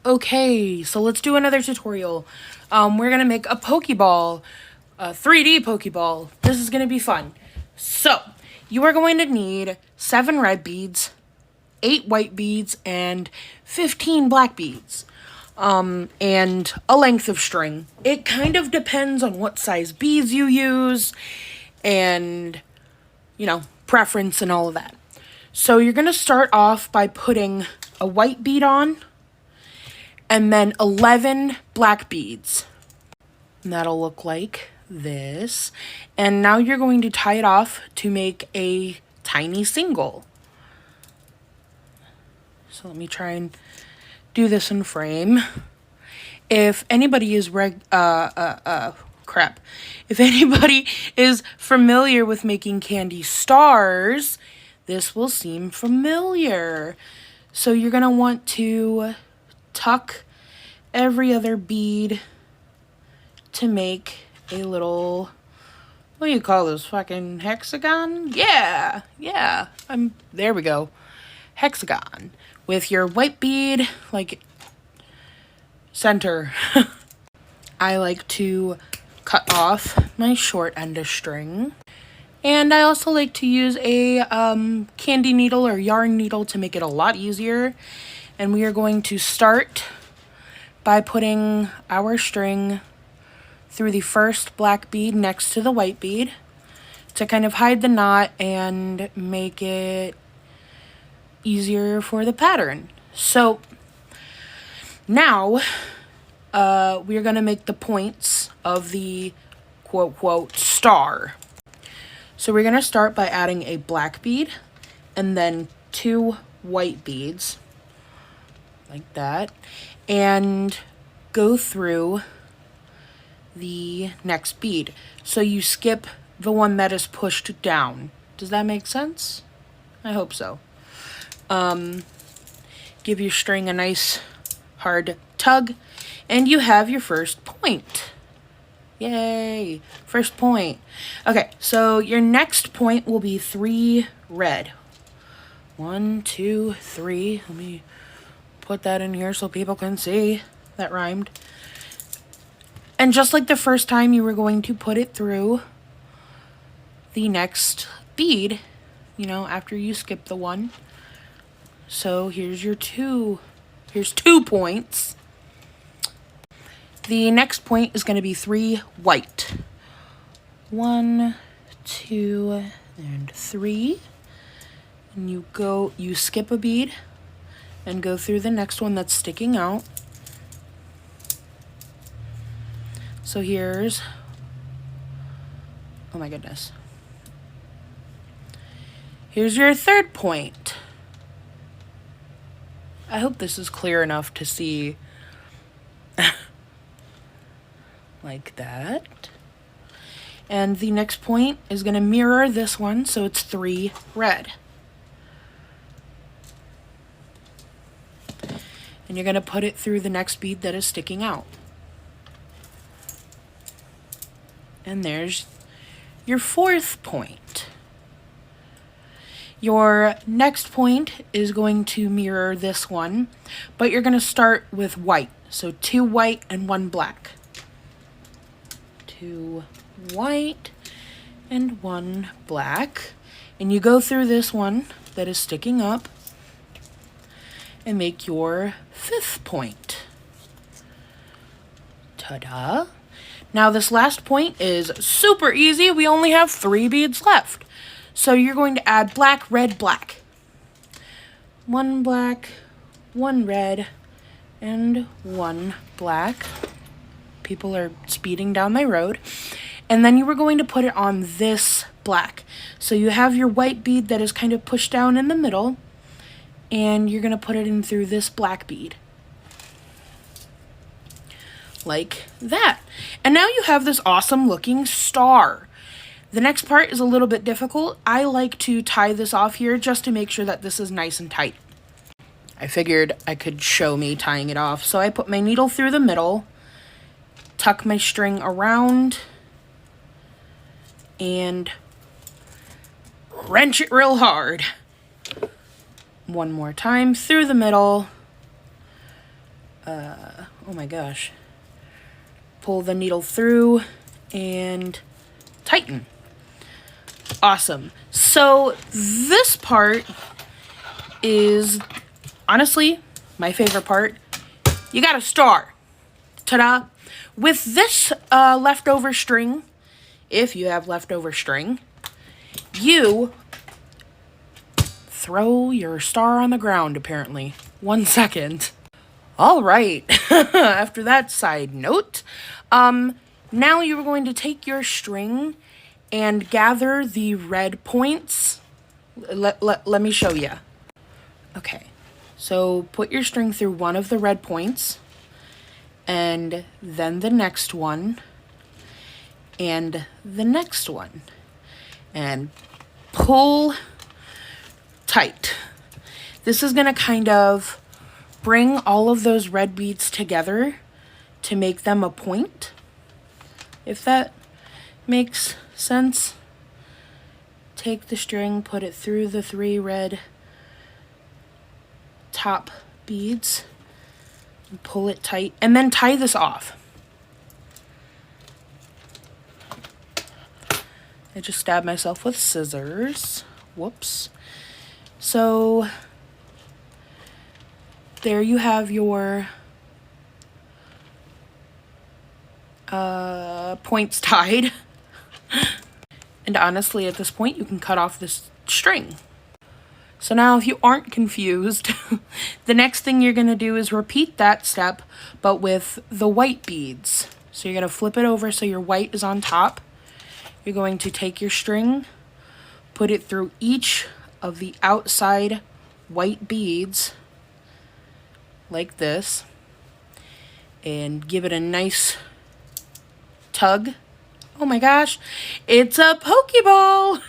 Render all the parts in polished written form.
Okay, so let's do another tutorial. We're gonna make a Pokeball, a 3D Pokeball. This is gonna be fun. So, you are going to need 7 red beads, 8 white beads, and 15 black beads. And a length of string. It kind of depends on what size beads you use, and, preference and all of that. So you're gonna start off by putting a white bead on, and then 11 black beads. And that'll look like this. And now you're going to tie it off to make a tiny single. So let me try and do this in frame. If anybody is If anybody is familiar with making candy stars, this will seem familiar. So you're gonna want to tuck every other bead to make a little, what do you call this, fucking hexagon? Yeah, there we go. Hexagon. With your white bead, like, center. I like to cut off my short end of string. And I also like to use a candy needle or yarn needle to make it a lot easier. And we are going to start by putting our string through the first black bead next to the white bead to kind of hide the knot and make it easier for the pattern. So now we're going to make the points of the quote star. So we're going to start by adding a black bead and then 2 white beads like that, and go through the next bead. So you skip the one that is pushed down. Does that make sense? I hope so. Give your string a nice hard tug, and you have your first point. Yay, first point. Okay, so your next point will be 3 red. 1, 2, 3. Let me put that in here so people can see. That rhymed. And just like the first time, you were going to put it through the next bead, after you skip the one. So here's your 2 points. The next point is going to be 3 white. 1, 2, and 3. And you skip a bead and go through the next one that's sticking out. So here's, oh my goodness. Here's your 3rd point. I hope this is clear enough to see. Like that. And the next point is going to mirror this one, so it's 3 red. And you're going to put it through the next bead that is sticking out. And there's your 4th point. Your next point is going to mirror this one, but you're going to start with white. So 2 white and 1 black. 2 white and 1 black. And you go through this one that is sticking up and make your 5th point. Ta-da! Now this last point is super easy. We only have 3 beads left. So you're going to add black, red, black. 1 black, 1 red, and 1 black. People are speeding down my road. And then you were going to put it on this black. So you have your white bead that is kind of pushed down in the middle, and you're going to put it in through this black bead. Like that. And now you have this awesome looking star. The next part is a little bit difficult. I like to tie this off here just to make sure that this is nice and tight. I figured I could show me tying it off. So I put my needle through the middle, tuck my string around, and wrench it real hard. One more time through the middle, oh my gosh, pull the needle through and tighten. Awesome. So this part is honestly my favorite part. You got a star. Ta-da. With this leftover string, if you have leftover string, you throw your star on the ground, apparently. 1 second. All right. After that side note, now you're going to take your string and gather the red points. Let me show you. Okay. So put your string through one of the red points, and then the next one, and the next one, and pull tight. This is gonna kind of bring all of those red beads together to make them a point, if that makes sense. Take the string, put it through the 3 red top beads, and pull it tight, and then tie this off. I just stabbed myself with scissors. Whoops. So there you have your points tied. And honestly, at this point, you can cut off this string. So now if you aren't confused, the next thing you're going to do is repeat that step, but with the white beads. So you're going to flip it over so your white is on top. You're going to take your string, put it through each of the outside white beads, like this, and give it a nice tug. Oh my gosh, it's a Pokeball!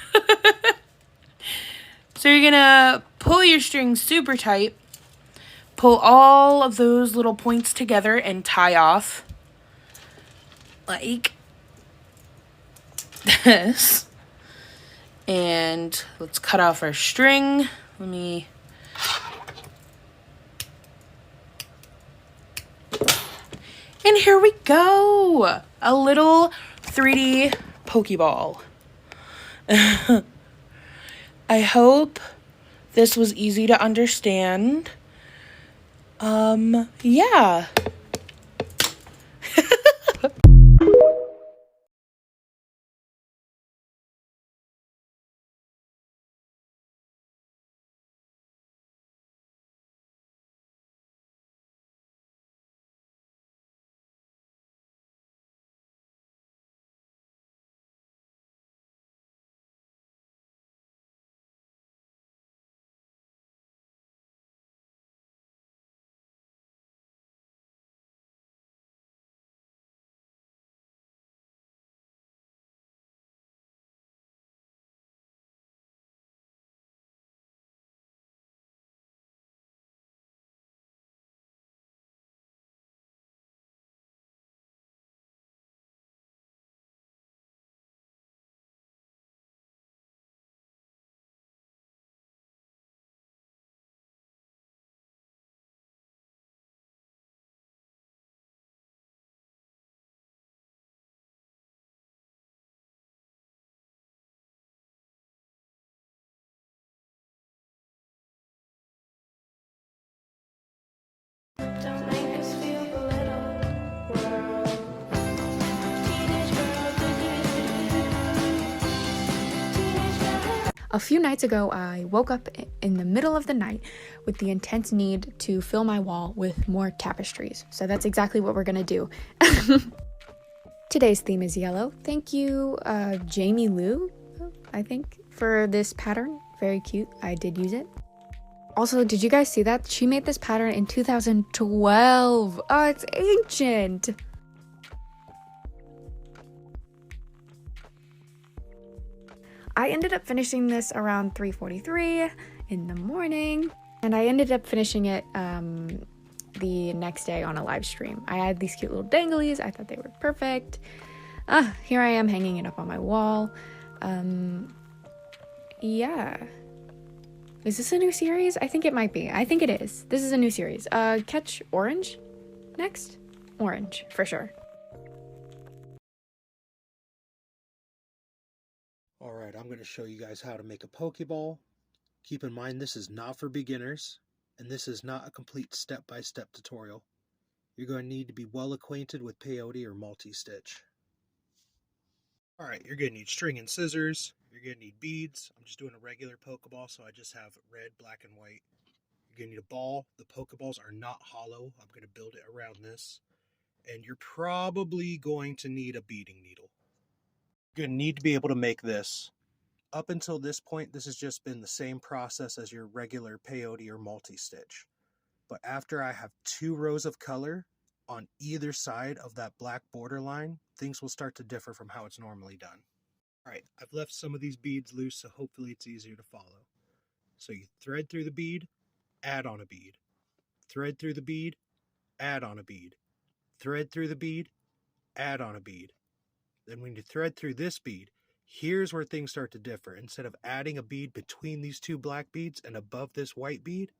So you're gonna pull your string super tight, pull all of those little points together and tie off like this. And let's cut off our string. And here we go, a little 3D Pokeball. I hope this was easy to understand. Yeah. A few nights ago, I woke up in the middle of the night with the intense need to fill my wall with more tapestries. So that's exactly what we're gonna do. Today's theme is yellow. Thank you, Jamie Lou, I think, for this pattern. Very cute. I did use it. Also, did you guys see that? She made this pattern in 2012. Oh, it's ancient. I ended up finishing this around 3:43 in the morning, and I ended up finishing it the next day on a live stream. I had these cute little danglies. I thought they were perfect. Here I am hanging it up on my wall. Yeah. Is this a new series? I think it might be. I think it is. This is a new series. Catch Orange? Next, orange, for sure. Alright, I'm going to show you guys how to make a Pokeball. Keep in mind this is not for beginners, and this is not a complete step-by-step tutorial. You're going to need to be well acquainted with peyote or multi-stitch. Alright, you're going to need string and scissors. You're going to need beads. I'm just doing a regular Pokeball, so I just have red, black, and white. You're going to need a ball. The Pokeballs are not hollow. I'm going to build it around this. And you're probably going to need a beading needle. You're going to need to be able to make this. Up until this point, this has just been the same process as your regular peyote or multi-stitch. But after I have 2 rows of color on either side of that black border line, things will start to differ from how it's normally done. Alright, I've left some of these beads loose, so hopefully it's easier to follow. So you thread through the bead, add on a bead. Thread through the bead, add on a bead. Thread through the bead, add on a bead. Then when you thread through this bead, here's where things start to differ. Instead of adding a bead between these 2 black beads and above this white bead,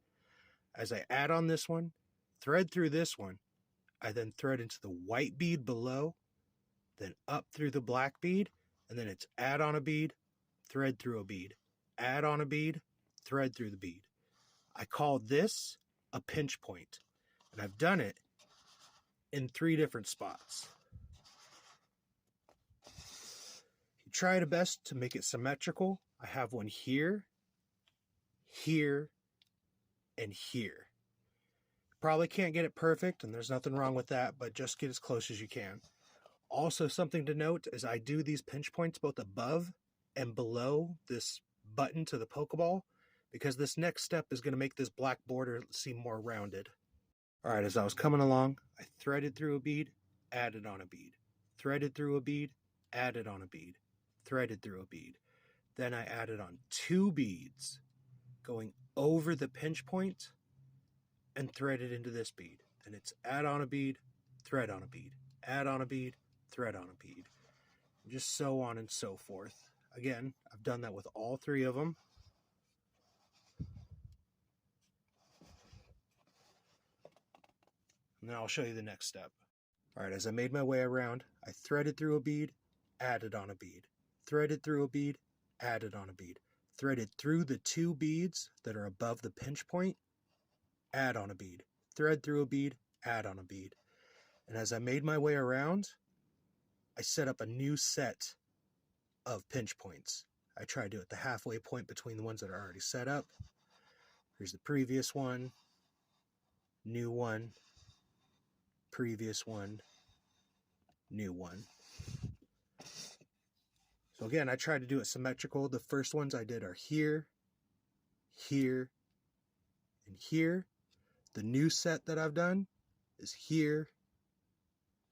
as I add on this one, thread through this one, I then thread into the white bead below, then up through the black bead, and then it's add on a bead, thread through a bead, add on a bead, thread through the bead. I call this a pinch point, and I've done it in 3 different spots. You try the best to make it symmetrical. I have one here, here, and here. Probably can't get it perfect, and there's nothing wrong with that, but just get as close as you can. Also, something to note is I do these pinch points both above and below this button to the Pokeball, because this next step is going to make this black border seem more rounded. Alright, as I was coming along, I threaded through a bead, added on a bead. Threaded through a bead, added on a bead. Threaded through a bead. Then I added on 2 beads, going over the pinch point, and threaded into this bead. Then it's add on a bead, thread on a bead, add on a bead, thread on a bead. Just so on and so forth. Again, I've done that with all 3 of them. And then I'll show you the next step. Alright, as I made my way around, I threaded through a bead, added on a bead. Threaded through a bead, added on a bead. Threaded through the 2 beads that are above the pinch point, add on a bead. Thread through a bead, add on a bead. And as I made my way around, I set up a new set of pinch points. I try to do it the halfway point between the ones that are already set up. Here's the previous one, new one, previous one, new one. So again, I try to do it symmetrical. The first ones I did are here, here, and here. The new set that I've done is here,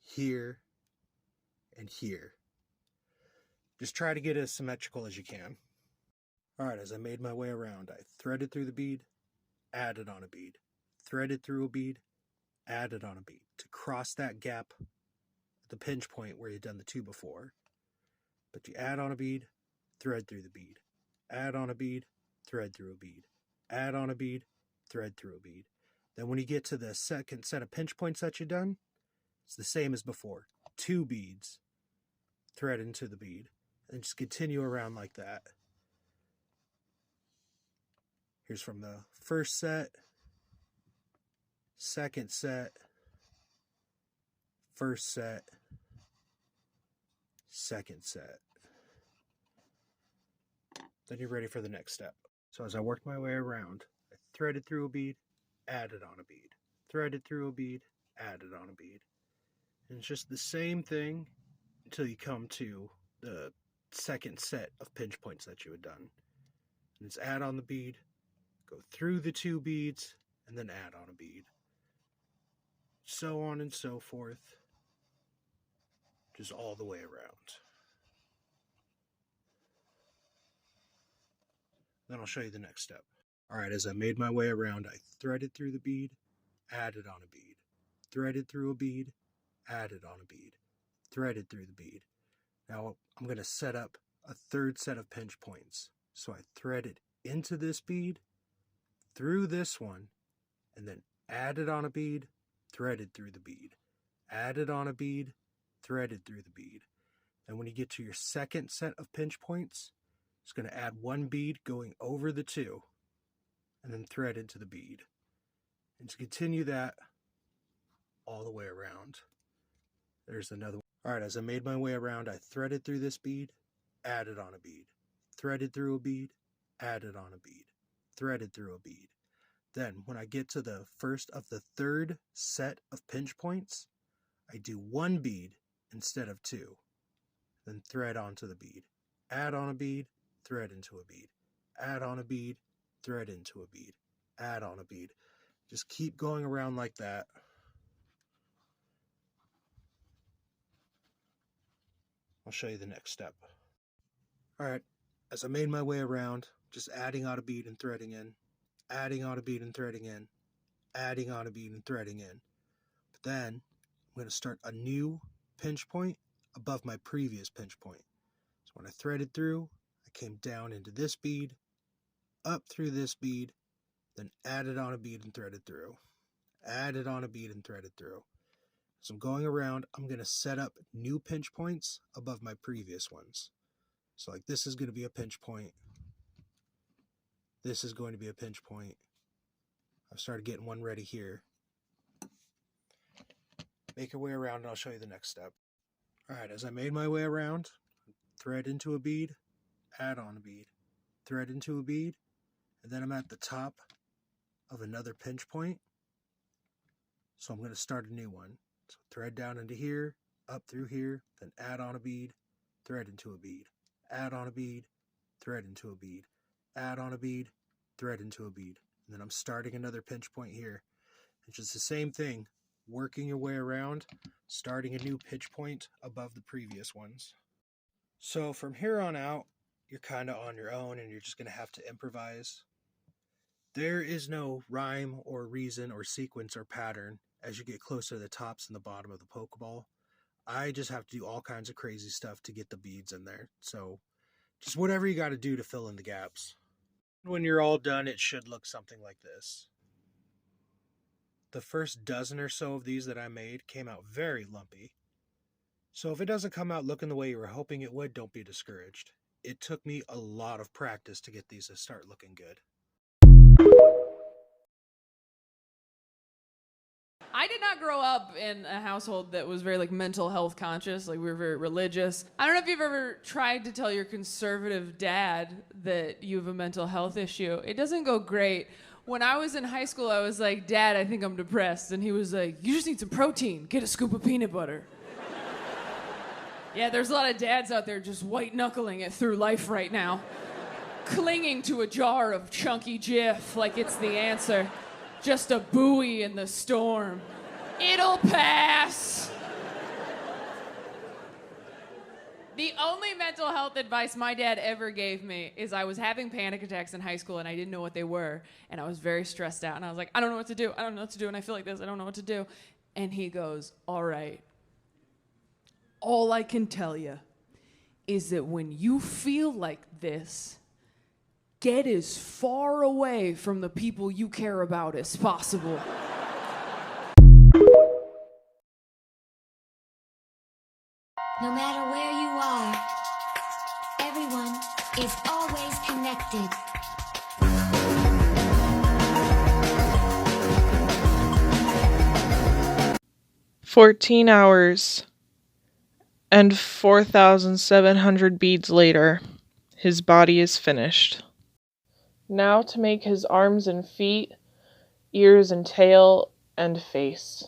here, and here. Just try to get as symmetrical as you can. Alright, as I made my way around, I threaded through the bead, added on a bead. Threaded through a bead, added on a bead. To cross that gap at the pinch point where you've done the 2 before. But you add on a bead, thread through the bead. Add on a bead, thread through a bead. Add on a bead, thread through a bead. Then when you get to the second set of pinch points that you've done, it's the same as before. 2 beads, thread into the bead, and just continue around like that. Here's from the first set, second set, first set, second set. Then you're ready for the next step. So as I worked my way around, I threaded through a bead, added on a bead. Threaded through a bead, added on a bead. And it's just the same thing until you come to the second set of pinch points that you had done. And it's add on the bead, go through the 2 beads, and then add on a bead. So on and so forth. Just all the way around. Then I'll show you the next step. Alright, as I made my way around, I threaded through the bead, added on a bead. Threaded through a bead, added on a bead. Threaded through the bead. Now I'm going to set up a 3rd set of pinch points. So I threaded into this bead, through this one, and then added on a bead, threaded through the bead, added on a bead, threaded through the bead. And when you get to your second set of pinch points, it's going to add one bead going over the two, and then thread into the bead. And to continue that all the way around. There's another one. All right, as I made my way around, I threaded through this bead, added on a bead, threaded through a bead, added on a bead, threaded through a bead. Then when I get to the first of the third set of pinch points, I do one bead instead of two, then thread onto the bead, add on a bead, thread into a bead, add on a bead, thread into a bead, add on a bead. Just keep going around like that. I'll show you the next step. All right, as I made my way around, just adding on a bead and threading in, adding on a bead and threading in, adding on a bead and threading in. But then I'm going to start a new pinch point above my previous pinch point. So when I threaded through, I came down into this bead, up through this bead, then added on a bead and threaded through, added on a bead and threaded through. So I'm going around, I'm going to set up new pinch points above my previous ones. So like this is going to be a pinch point. This is going to be a pinch point. I've started getting one ready here. Make your way around and I'll show you the next step. All right, as I made my way around, thread into a bead, add on a bead, thread into a bead, and then I'm at the top of another pinch point. So I'm going to start a new one. So thread down into here, up through here, then add on a bead, thread into a bead, add on a bead, thread into a bead, add on a bead, thread into a bead. And then I'm starting another pinch point here. It's just the same thing, working your way around, starting a new pinch point above the previous ones. So from here on out, you're kind of on your own and you're just going to have to improvise. There is no rhyme or reason or sequence or pattern as you get closer to the tops and the bottom of the Pokeball. I just have to do all kinds of crazy stuff to get the beads in there. So just whatever you got to do to fill in the gaps. When you're all done, it should look something like this. The first dozen or so of these that I made came out very lumpy. So if it doesn't come out looking the way you were hoping it would, don't be discouraged. It took me a lot of practice to get these to start looking good. I did not grow up in a household that was very mental health conscious. We were very religious. I don't know if you've ever tried to tell your conservative dad that you have a mental health issue. It doesn't go great. When I was in high school, I was like, Dad, I think I'm depressed. And he was like, you just need some protein. Get a scoop of peanut butter. Yeah, there's a lot of dads out there just white knuckling it through life right now. Clinging to a jar of chunky Jif like it's the answer. Just a buoy in the storm. It'll pass. The only mental health advice my dad ever gave me is I was having panic attacks in high school and I didn't know what they were. And I was very stressed out. And I was like, I don't know what to do. I don't know what to do. And I feel like this. I don't know what to do. And he goes, all right. All I can tell you is that when you feel like this, get as far away from the people you care about as possible. No matter where you are, everyone is always connected. "14 hours and 4,700 beads later, his body is finished. Now to make his arms and feet, ears and tail, and face."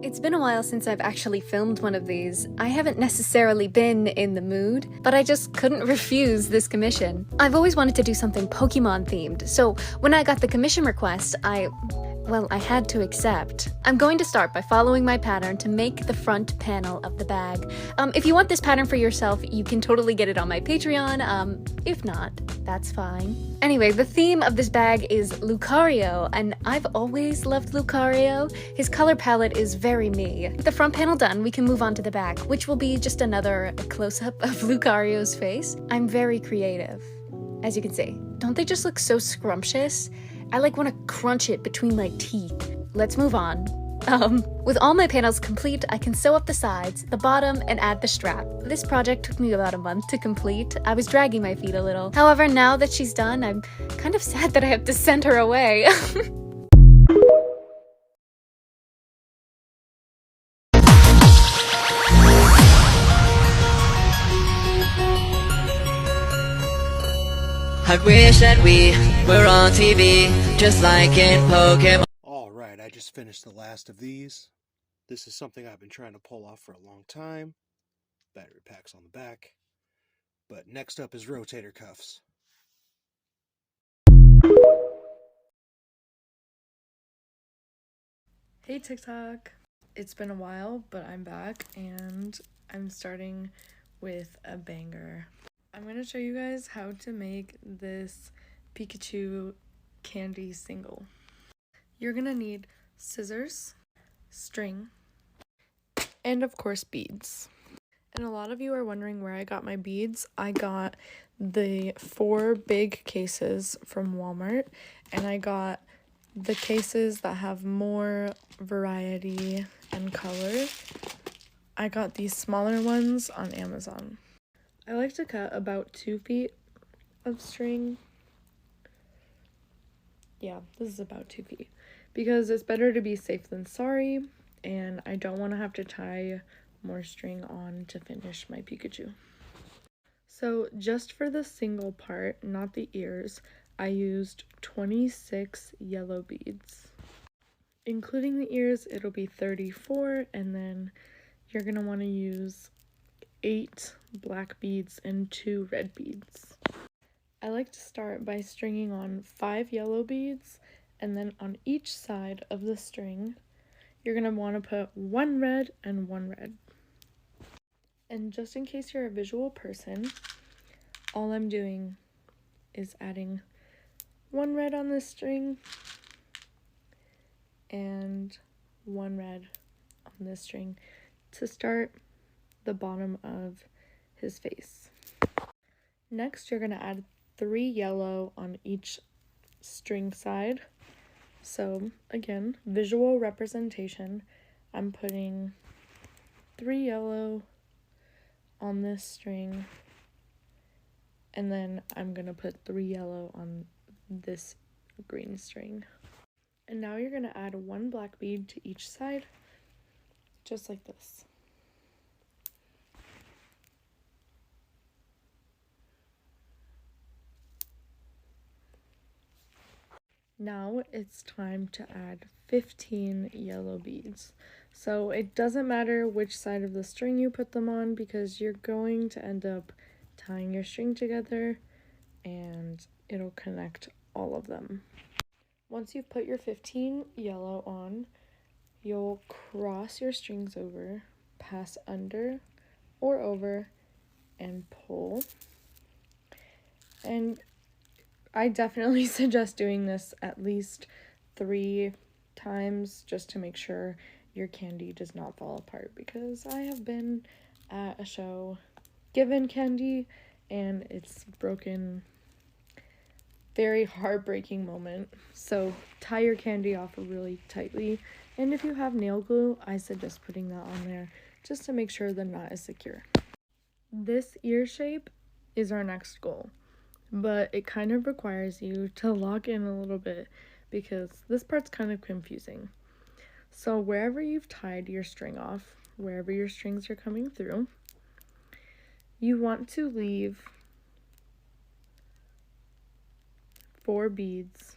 It's been a while since I've actually filmed one of these. I haven't necessarily been in the mood, but I just couldn't refuse this commission. I've always wanted to do something Pokemon themed, so when I got the commission request, Well, I had to accept. I'm going to start by following my pattern to make the front panel of the bag. If you want this pattern for yourself, you can totally get it on my Patreon. If not, that's fine. Anyway, the theme of this bag is Lucario, and I've always loved Lucario. His color palette is very me. With the front panel done, we can move on to the back, which will be just another close-up of Lucario's face. I'm very creative, as you can see. Don't they just look so scrumptious? I like want to crunch it between my teeth. Let's move on. With all my panels complete, I can sew up the sides, the bottom, and add the strap. This project took me about a month to complete. I was dragging my feet a little. However, now that she's done, I'm kind of sad that I have to send her away. I wish that we were on TV, just like in Pokemon. Alright, I just finished the last of these. This is something I've been trying to pull off for a long time. Battery packs on the back. But next up is rotator cuffs. Hey TikTok! It's been a while, but I'm back and I'm starting with a banger. I'm going to show you guys how to make this Pikachu candy single. You're going to need scissors, string, and of course beads. And a lot of you are wondering where I got my beads. I got the 4 big cases from Walmart, and I got the cases that have more variety and color. I got these smaller ones on Amazon. I like to cut about 2 feet of string. Yeah, this is about 2 feet. Because it's better to be safe than sorry, and I don't want to have to tie more string on to finish my Pikachu. So just for the single part, not the ears, I used 26 yellow beads. Including the ears, it'll be 34, and then you're going to want to use 8 black beads and 2 red beads. I like to start by stringing on 5 yellow beads, and then on each side of the string, you're going to want to put 1 red and 1 red. And just in case you're a visual person, all I'm doing is adding 1 red on this string and 1 red on this string to start the bottom of his face. Next, you're going to add 3 yellow on each string side. So again, visual representation, I'm putting 3 yellow on this string, and then I'm going to put 3 yellow on this green string. And now you're going to add 1 black bead to each side, just like this. Now it's time to add 15 yellow beads. So it doesn't matter which side of the string you put them on, because you're going to end up tying your string together and it'll connect all of them. Once you've put your 15 yellow on, you'll cross your strings over, pass under or over, and pull. And I definitely suggest doing this at least 3 times just to make sure your candy does not fall apart, because I have been at a show given candy and it's broken. Very heartbreaking moment. So tie your candy off really tightly, and if you have nail glue, I suggest putting that on there just to make sure the knot is secure. This ear shape is our next goal, but it kind of requires you to lock in a little bit because this part's kind of confusing. So wherever you've tied your string off, wherever your strings are coming through, you want to leave 4 beads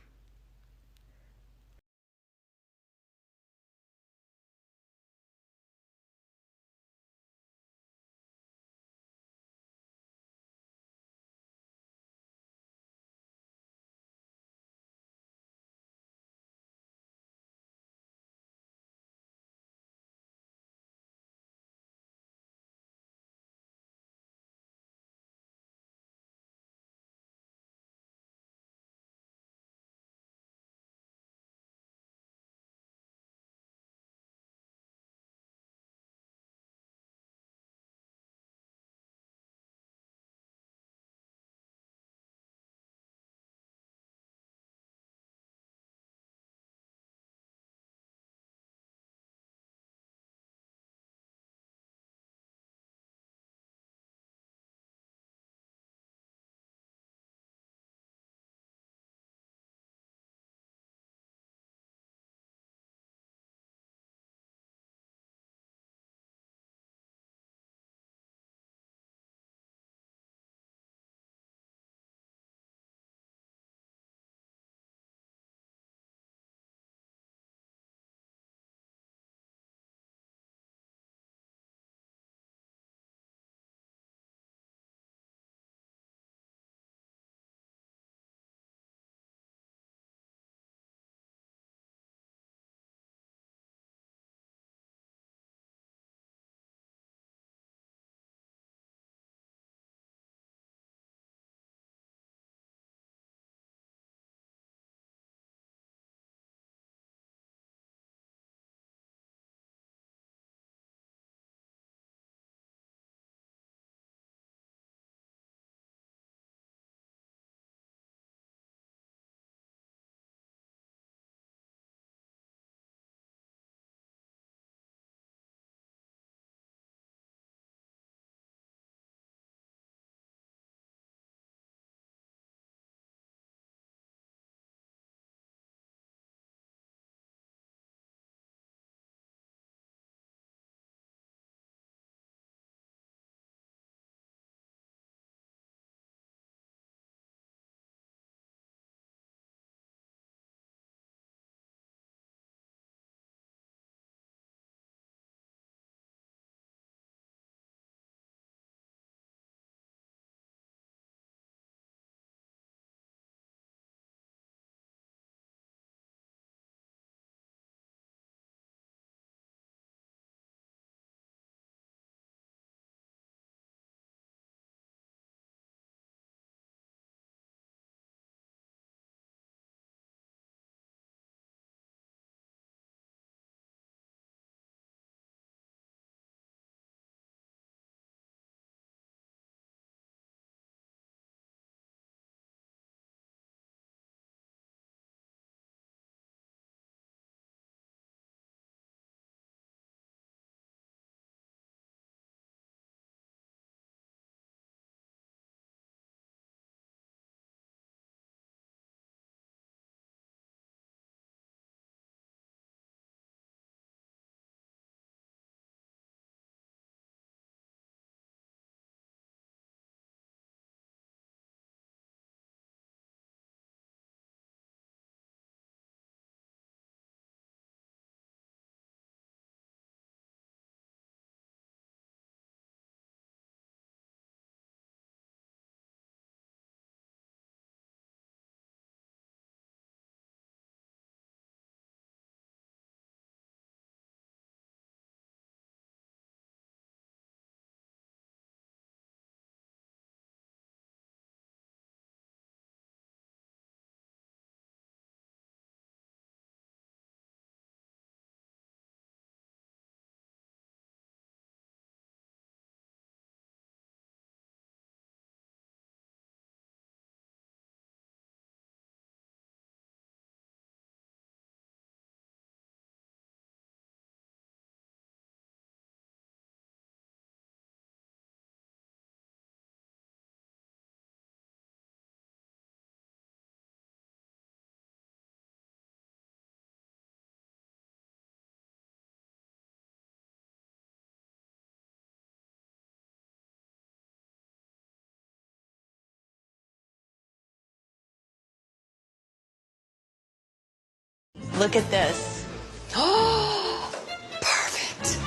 Look at this. Oh, perfect.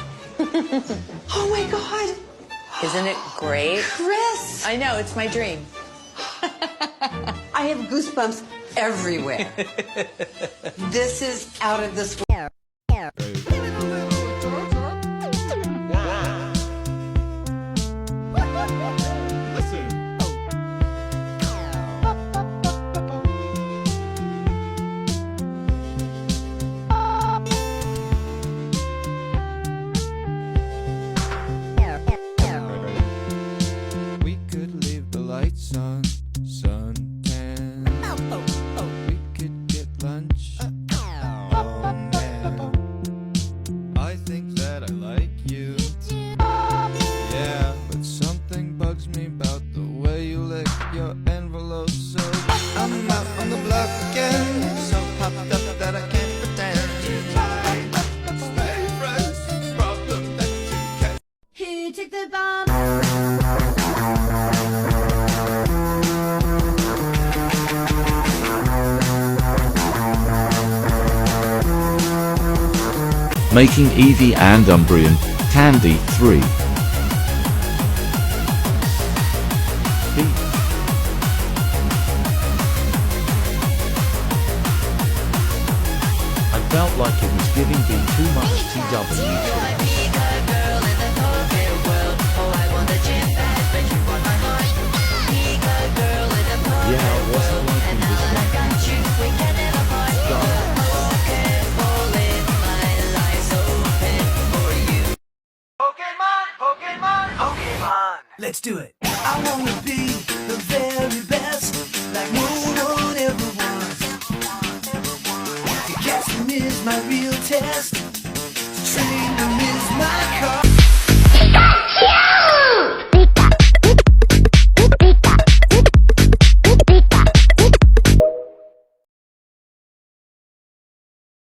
Oh my God. Isn't it great? Chris! I know, it's my dream. I have goosebumps everywhere. This is out of this world. We could leave the lights on, suntan. We could get lunch. Oh man, I think that I like you. Yeah, but something bugs me about the way you lick your envelope. So I'm out on the block again, so popped up that I can't pretend. Stay friends, problem that you can't. Who took the bomb? Making Eevee and Umbreon, Kandi 3. I felt like it was giving B too much TW2. Yeah, it wasn't like he was Let's do it. I wanna be the very best, like no one ever was. To catch them is my real test. To train them is my car.